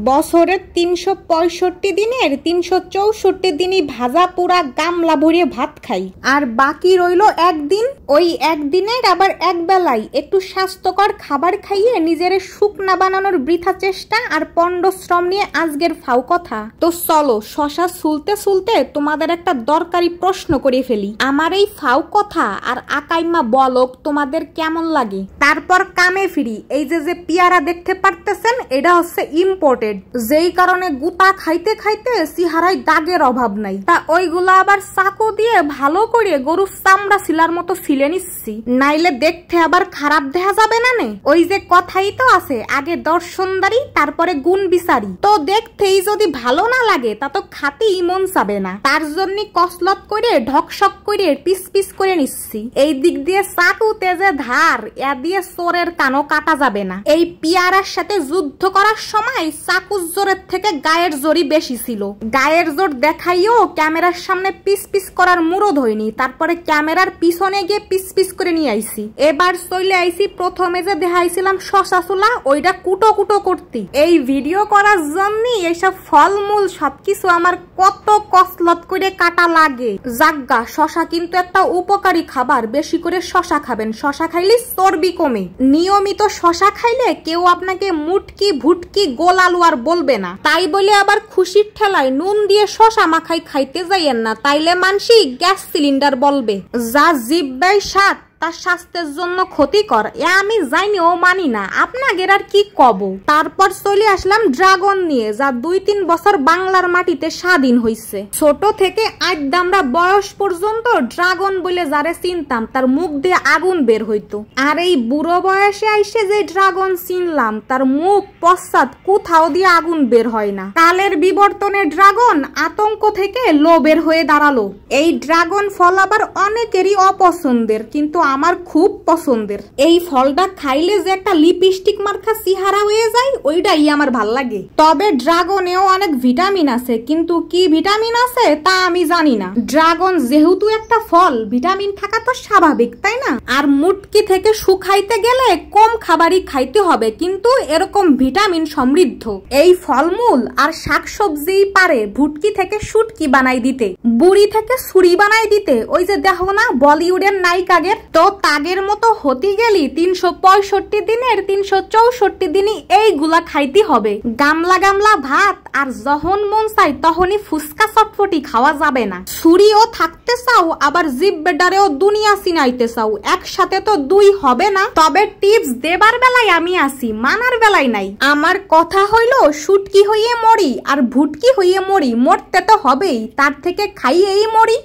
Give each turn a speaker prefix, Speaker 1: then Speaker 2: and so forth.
Speaker 1: বছরের ৩৬৫ দিনের ৩৬৪ দিনই ভাজা পোড়া গামলা ভরিয়ে ভাত খাই, আর বাকি রইল একদিন। ওই একদিনের আবার এক বেলায় একটু স্বাস্থ্যকর খাবার খাইয়ে নিজের শুকনা বানানোর বৃথা চেষ্টা আর পণ্ডশ্রম নিয়ে আজকের ফাও কথা। তো চলো শশা সুলতে সুলতে তোমাদের একটা দরকারি প্রশ্ন করে ফেলি। আমার এই ফাও কথা আর আকাইমা বলক তোমাদের কেমন লাগে? তারপর কামে ফিরি। এই যে পেয়ারা দেখতে পারতেছেন, এটা হচ্ছে ইম্পোর্টেড, যেই কারণে গুতা খাইতে খাইতে সিহারায় দাগের অভাব নাই। তা ওইগুলা আবার চাকু দিয়ে ভালো করে গরুর চামড়া ছিলার মতো ছিলে নিচ্ছি, নাইলে দেখতে আবার খারাপ দেখা যাবে না নে। ওই যে কথাই তো আছে, আগে দর্শনদারি তারপরে গুণ বিচারি। তো দেখতেই যদি ভালো না লাগে তা তো খাতেই মন চাবে না। তার জন্য কসলত করে ঢকশক করে পিস পিস করে নিচ্ছি। এই দিক দিয়ে চাকু তেজে ধার, এ দিয়ে চোরের কানও কাটা যাবে না। এই পিয়ারার সাথে যুদ্ধ করার সময় চাকুর জোরের থেকে গায়ের জোরই বেশি ছিল। গায়ের জোর দেখাইও ক্যামেরার সামনে পিস পিস করার মুরদ হয়নি। তারপরে ক্যামেরার পিছনে গিয়ে পিস পিস করে নিয়ে আইছি। এবার চলে আইছি প্রথমে যে দেখাইছিলাম শশা চুলা, ওইটা কুটো কুটো করতি। এই ভিডিও করার জন্য এইসব ফলমূল সবকিছু আমার কত কসলত করে কাটা লাগে। জাগ্গা, শশা কিন্তু একটা উপকারী খাবার, বেশি করে শশা খাবেন। শশা খাইলে চর্বি কমে। নিয়মিত শশা খাইলে কেউ আপনাকে মুটকি ভুটকি গোল আলু আর বলবে না। তাই বলে আবার খুশির ঠেলায় নুন দিয়ে শশা মাখাই খাইতে যাইয়েন না, তাইলে মানসি গ্যাস সিলিন্ডার বলবে। যা জিব্বাই স্বাদ তার স্বাস্থ্যের জন্য ক্ষতিকর, এ আমি জানি ও মানি না, আপনাদের আর কি কব। তারপর চলে আসলাম ড্রাগন নিয়ে, যা ২-৩ বছর বাংলার মাটিতে স্বাধীন হইছে। ছোট থেকে আজ আমরা বয়স পর্যন্ত ড্রাগন বলে যারে চিনতাম তার মুখ দিয়ে আগুন বের হইতো। আর এই বুড়ো বয়সে আইসে যে ড্রাগন চিনলাম তার মুখ পশ্চাৎ কোথাও দিয়ে আগুন বের হয় না। কালের বিবর্তনে ড্রাগন আতঙ্ক থেকে লোভের হয়ে দাঁড়ালো। এই ড্রাগন ফল আবার অনেকেরই অপছন্দের, কিন্তু আমার খুব পছন্দের। এই ফলটা খাইলে যে একটা লিপস্টিক মার্কা চেহারা হয়ে যায়, ওইটাই আমার ভাল লাগে। তবে ড্রাগনেও অনেক ভিটামিন আছে, কিন্তু কি ভিটামিন আছে তা আমি জানি না। ড্রাগন যেহেতু একটা ফল, ভিটামিন থাকা তো স্বাভাবিক, তাই না? আর মুটকি থেকে শুকাইতে গেলে কম খাবারই খাইতে হবে, কিন্তু এরকম ভিটামিন সমৃদ্ধ। এই ফলমূল আর শাকসবজি পারে ভুটকি থেকে শুটকি বানাই দিতে, বুড়ি থেকে ছুরি বানাই দিতে। ওই যে দেখো না বলিউডের নায়িকাদের, তো তাগের মতো হতে গেলি ৩৬৫ দিনের ৩৬৪ দিনই এইগুলা খাইতে হবে। গামলা গামলা ভাত আর যখন মন চাই তখনই ফুচকা চটপটি খাওয়া যাবে না। ছুরিও থাকতে চাও আবার জিভ বেডারেও দুনিয়া চিনাইতে চাও, একসাথে তো দুই হবে না। তবে টিপস দেবার বেলায় আমি আছি, মানার বেলায় নাই। আমার কথা হইল শুটকি হইয়ে মরি আর ভুটকি হইয়ে মরি, মরতে তো হবেই, তার থেকে খাইয়েই মরি।